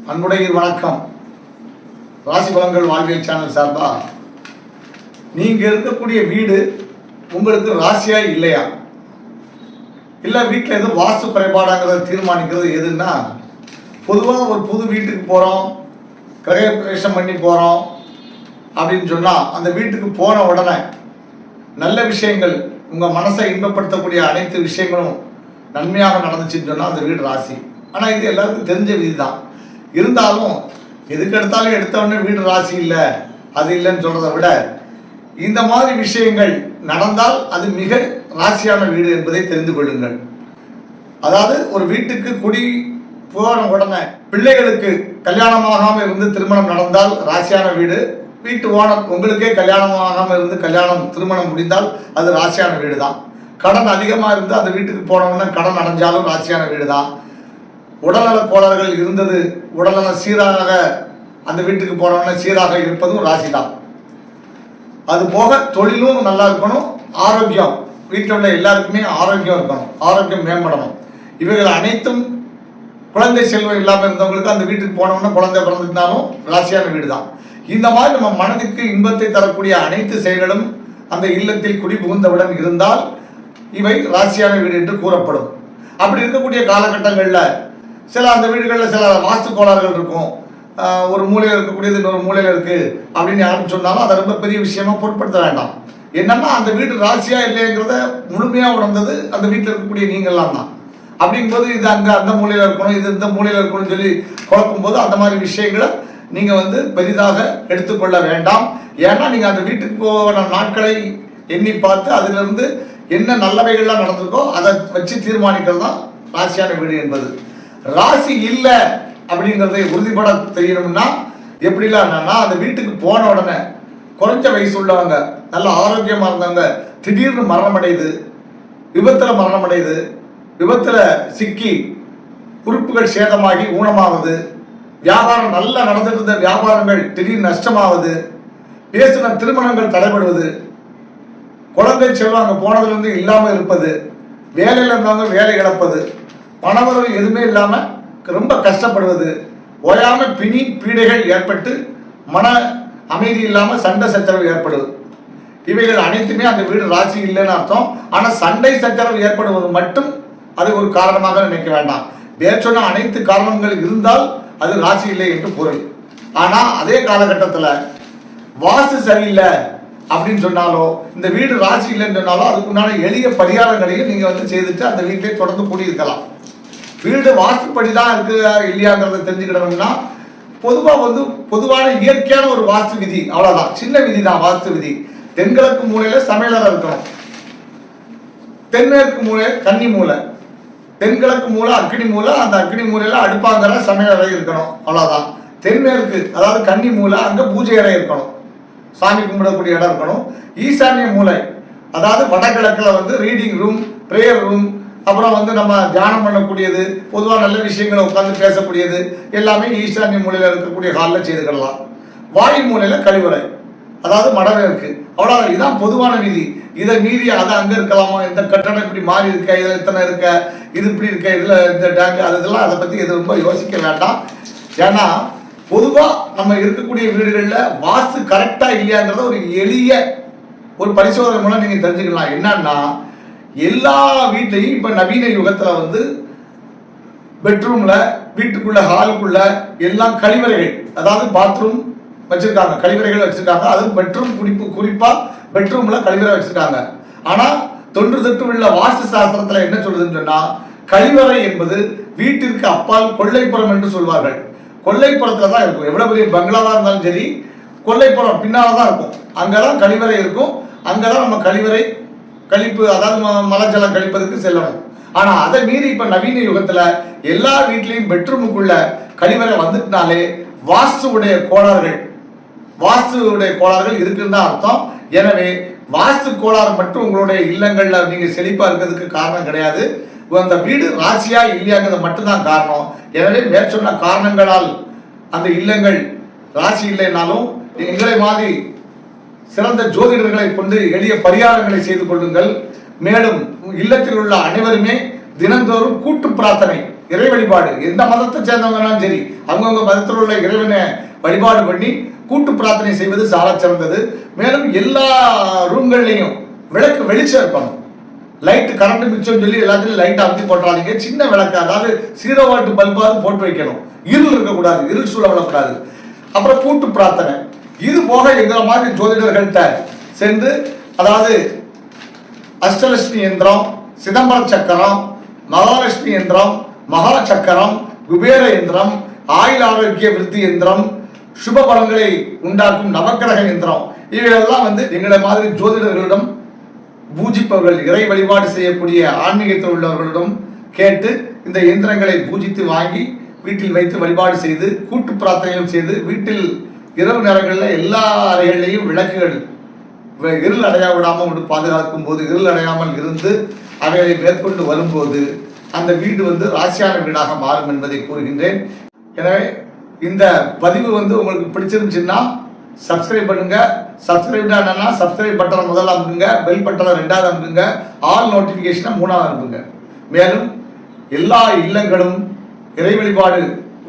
அன்புடைய வணக்கம். ராசி பலன்கள் வாழ்வியல் சேனல் சார்பா, நீங்க இருக்கக்கூடிய வீடு உங்களுக்கு ராசியா இல்லையா, இல்ல வீட்டில் எதுவும் வாஸ்து குறைபாடாங்கிறத தீர்மானிக்கிறது எதுன்னா, பொதுவாக ஒரு புது வீட்டுக்கு போறோம், கிரக பிரவேசம் பண்ணி போறோம் அப்படின்னு சொன்னா, அந்த வீட்டுக்கு போன உடனே நல்ல விஷயங்கள், உங்க மனசை இன்பப்படுத்தக்கூடிய அனைத்து விஷயங்களும் நன்மையாக நடந்துச்சுன்னு சொன்னா அந்த வீடு ராசி. ஆனா இது எல்லாருக்கும் தெரிஞ்ச விதி தான். இருந்தாலும் எதுக்கு எடுத்தாலும் எடுத்தவொடனே வீடு ராசி இல்லை, அது இல்லைன்னு சொல்றதை விட, இந்த மாதிரி விஷயங்கள் நடந்தால் அது மிக ராசியான வீடு என்பதை தெரிந்து கொள்ளுங்கள். அதாவது ஒரு வீட்டுக்கு குடி போன உடனே பிள்ளைகளுக்கு கல்யாணமாகாம இருந்து திருமணம் நடந்தால் ராசியான வீடு. வீட்டு ஓனர் உங்களுக்கே கல்யாணமாகாம இருந்து திருமணம் முடிந்தால் அது ராசியான வீடு தான். கடன் அதிகமாக இருந்து அந்த வீட்டுக்கு போனவுடனே கடன் அடைஞ்சாலும் ராசியான வீடு தான். உடல்நல கோளாறுகள் இருந்தது, உடல்நலம் சீராக அந்த வீட்டுக்கு போனவுடனே சீராக இருப்பதும் ராசி தான். அது போக தொழிலும் நல்லா இருக்கணும், ஆரோக்கியம், வீட்டில் உள்ள எல்லாருக்குமே ஆரோக்கியம் இருக்கணும், ஆரோக்கியம் மேம்படணும். இவைகள் அனைத்தும் குழந்தை செல்வம் இல்லாமல் இருந்தவங்களுக்கு அந்த வீட்டுக்கு போனவுடனே குழந்தை பிறந்துட்டாலும் ராசியான வீடு தான். இந்த மாதிரி நம்ம மனதிற்கு இன்பத்தை தரக்கூடிய அனைத்து செயல்களும் அந்த இல்லத்தில் குடி புகுந்தவுடன் இருந்தால் இவை ராசியான வீடு என்று கூறப்படும். அப்படி இருக்கக்கூடிய காலகட்டங்களில் சில அந்த வீடுகளில் சில வாஸ்து கோளாறுகள் இருக்கும். ஒரு மூலையில் இருக்கக்கூடியது இன்னொரு மூலையில் இருக்கு அப்படின்னு யாரும் சொன்னாலும் அதை ரொம்ப பெரிய விஷயமா பொருட்படுத்த வேண்டாம். என்னன்னா அந்த வீடு ராசியா இல்லைங்கிறத முழுமையாக உணர்ந்தது அந்த வீட்டில் இருக்கக்கூடிய நீங்கள்லாம் தான். அப்படிங்கும்போது இது அந்த மூலையில் இருக்கணும், இது இந்த மூலையில் இருக்கணும்னு சொல்லி குழப்பும் போது அந்த மாதிரி விஷயங்களை நீங்க பெரிதாக எடுத்துக்கொள்ள வேண்டாம். ஏன்னா நீங்க அந்த வீட்டுக்கு போன நாட்களை எண்ணி பார்த்து அதுல இருந்து என்ன நல்லவைகள்லாம் நடந்திருக்கோ அதை வச்சு தீர்மானிக்கிறது தான் ராசியான வீடு என்பது. ராசி இல்லை அப்படிங்கிறதை உறுதிப்பட தெரியணும்னா எப்படிலாம் என்னன்னா, அந்த வீட்டுக்கு போன உடனே குறைஞ்ச வயசு உள்ளவங்க, நல்ல ஆரோக்கியமா இருந்தவங்க திடீர்னு மரணம் அடையுது, விபத்துல மரணம் அடையுது, விபத்துல சிக்கி உறுப்புகள் சேதமாகி ஊனமாவது, வியாபாரம் நல்லா நடந்துட்டு இருந்த வியாபாரங்கள் திடீர் நஷ்டமாவது, பேசின திருமணங்கள் தடைபடுவது, குழந்தை செல்வம் அங்கே போனதுல இருந்து இல்லாம இருப்பது, வேலையில் இருந்தவங்க வேலை இழப்பது, பணவரவு எதுவுமே இல்லாம ரொம்ப கஷ்டப்படுவது, ஓயாம பிணி பீடைகள் ஏற்பட்டு மன அமைதி இல்லாம சண்டை சச்சரவு ஏற்படுவது, இவைகள் அனைத்துமே அந்த வீடு ராசி இல்லைன்னு அர்த்தம். ஆனா சண்டை சச்சரவு ஏற்படுவது மட்டும் அது ஒரு காரணமாக நினைக்க வேண்டாம். வேறு சொன்ன அனைத்து காரணங்கள் இருந்தால் அது ராசி இல்லை என்று பொருள். ஆனா அதே காலகட்டத்தில் வாஸ்து சரியில்லை அப்படின்னு சொன்னாலோ, இந்த வீடு ராசி இல்லைன்னு சொன்னாலோ, அதுக்குண்டான எளிய பரிகாரங்களையும் நீங்க செய்துட்டு அந்த வீட்டிலே தொடர்ந்து கூடியிருக்கலாம். வீடு வாஸ்துப்படி தான் இருக்கு இல்லையாங்கிறத தெரிஞ்சுக்கிடணும்னா பொதுவான இயற்கையான ஒரு வாஸ்து விதி, அவ்வளவுதான், சின்ன விதி தான் வாஸ்து விதி. தென்கிழக்கு மூலையில சமையலறை இருக்கணும், தென்மேற்கு மூலை கன்னி மூலை, தென்கிழக்கு மூலை அக்னி மூலை, அந்த அக்னி மூலையில அடுப்பாங்கிற சமையலறை இருக்கணும், அவ்வளவுதான். தென்மேற்கு அதாவது கன்னி மூலை, அங்க பூஜை அறை இருக்கணும், சாமி கும்பிடக்கூடிய இடம் இருக்கணும். ஈசானிய மூலை அதாவது வடகிழக்குல ரீடிங் ரூம், பிரேயர் ரூம், அப்புறம் நம்ம தியானம் பண்ணக்கூடியது, பொதுவாக நல்ல விஷயங்களை உட்காந்து பேசக்கூடியது எல்லாமே ஈசானிய மூலையில இருக்கக்கூடிய ஹாலில் செய்துக்கலாம். வாயு மூலையில கழிவறை அதாவது மடமேற்கு, அவ்வளோ. இதுதான் பொதுவான விதி. இதை மீறி அதை அங்கே இருக்கலாமா, இந்த கட்டணம் இப்படி மாறி இருக்க, இதில் இத்தனை இருக்க, இது இப்படி இருக்க, இதுல இந்த டேங்க், அதெல்லாம் அதை பத்தி எது ரொம்ப யோசிக்க வேண்டாம். ஏன்னா பொதுவாக நம்ம இருக்கக்கூடிய வீடுகளில் வாஸ்து கரெக்டா இல்லையாங்கிறத ஒரு எளிய ஒரு பரிசோதனை மூலம் நீங்க தெரிஞ்சுக்கலாம். என்னன்னா எல்லா வீட்லையும் இப்ப நவீன யுகத்துல பெட்ரூம்ல, வீட்டுக்குள்ள, ஹாலுக்குள்ள எல்லாம் கழிவறைகள், அதாவது பாத்ரூம் வச்சிருக்காங்க, கழிவறைகள் வச்சிருக்காங்க. அதுவும் பெட்ரூம் குறிப்பா பெட்ரூம்ல கழிவறை வச்சிருக்காங்க. ஆனா தொன்று தொட்டு உள்ள வாஸ்து சாஸ்திரத்துல என்ன சொல்றதுன்னு சொன்னா, கழிவறை என்பது வீட்டிற்கு அப்பால் கொல்லைப்புறம் என்று சொல்வார்கள். கொல்லைப்புறத்துல தான் இருக்கும். எவ்வளவு பெரிய பங்களாவா இருந்தாலும் சரி, கொல்லைப்புறம் பின்னால்தான் இருக்கும். அங்கதான் கழிவறை இருக்கும். அங்கதான் நம்ம கழிப்பு, அதாவது மலஜலம் கழிப்பதற்கு செல்லணும். ஆனா அதை மீறி இப்ப நவீன யுகத்துல எல்லா வீட்லயும் பெட்ரூமுக்குள்ள கழிவறை வந்துட்டுனாலே வாஸ்துவுடைய கோளாறுகள் இருக்குன்னு தான் அர்த்தம். எனவே வாஸ்து கோளாறு மட்டும் உங்களுடைய இல்லங்கள்ல நீங்க செழிப்பா இருக்கிறதுக்கு காரணம் கிடையாது. அந்த வீடு ராசியா இல்லையாங்கிறது மட்டும்தான் காரணம். எனவே மேற்சொன்ன காரணங்களால் அந்த இல்லங்கள் ராசி இல்லைனாலும் எங்களை மாதிரி சிறந்த ஜோதிடர்களை கொண்டு எளிய பரிகாரங்களை செய்து கொள்ளுங்கள். மேலும் இல்லத்தில் உள்ள அனைவருமே தினந்தோறும் கூட்டு பிரார்த்தனை இறை வழிபாடு எந்த மதத்தை சேர்ந்தவங்கனாலும் சரி அவங்கவுங்க மதத்தில் உள்ள இறைவனை வழிபாடு பண்ணி கூட்டு பிரார்த்தனை செய்வது சால சிறந்தது. மேலும் எல்லா ரூம்கள்லையும் விளக்கு வெளிச்சம் இருக்கணும். லைட்டு கரண்ட் மிச்சம் சொல்லி எல்லாத்துலையும் லைட் அமுத்தி போட்டாதீங்க. சின்ன விளக்கு, அதாவது 0 வாட் பல்பாவது போட்டு வைக்கணும். இருள் இருக்கக்கூடாது, இருள் சூழ விடக்கூடாது. அப்புறம் கூட்டு பிரார்த்தனை. இது போக எங்களை மாதிரி ஜோதிடர்கள்ட்ட சென்று, அதாவது அஷ்டலட்சுமி யந்திரம், சிதம்பரம் சக்கரம், மகாலட்சுமி யந்திரம், மகா சக்கரம், குபேர யந்திரம், ஆயுள் ஆரோக்கிய விருத்தி யந்திரம், சுப பலன்களை உண்டாக்கும் நவக்கிரக யந்திரம், இவைகளெல்லாம் எங்களை மாதிரி ஜோதிடர்களிடம் பூஜிப்பவர்கள், இறை வழிபாடு செய்யக்கூடிய ஆன்மீகத்தில் உள்ளவர்களிடம் கேட்டு இந்த இயந்திரங்களை பூஜித்து வாங்கி வீட்டில் வைத்து வழிபாடு செய்து கூட்டு பிரார்த்தனையும் செய்து, வீட்டில் இரவு நேரங்களில் எல்லா அறைகளிலையும் விளக்குகள் இருள் அடையா விடாமல் பாதுகாக்கும் போது, இருள் அடையாமல் இருந்து அவைகளை மேற்கொண்டு வரும்போது அந்த வீடு ராசியான வீடாக மாறும் என்பதை கூறுகின்றேன். எனவே இந்த பதிவு உங்களுக்கு பிடிச்சிருந்துச்சுன்னா சப்ஸ்கிரைப் பண்ணுங்க. சப்ஸ்கிரைப் என்னன்னா, சப்ஸ்கிரைப் பட்டனை முதல்ல அமுக்குங்க, பெல் பட்டனை 2வது அமுக்குங்க, ஆல் நோட்டிபிகேஷனை 3வது அனுப்புங்க. மேலும் எல்லா இல்லங்களும் இறை வழிபாடு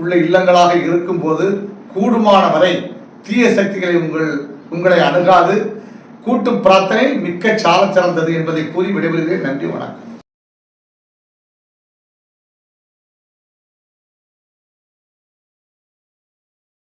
உள்ள இல்லங்களாக இருக்கும் போது கூடுமான வரை தீய சக்திகளை உங்களை அணுகாது. கூட்டு பிரார்த்தனை மிக்க சால சிறந்தது என்பதை கூறி விடைபெறுகிறேன். நன்றி, வணக்கம்.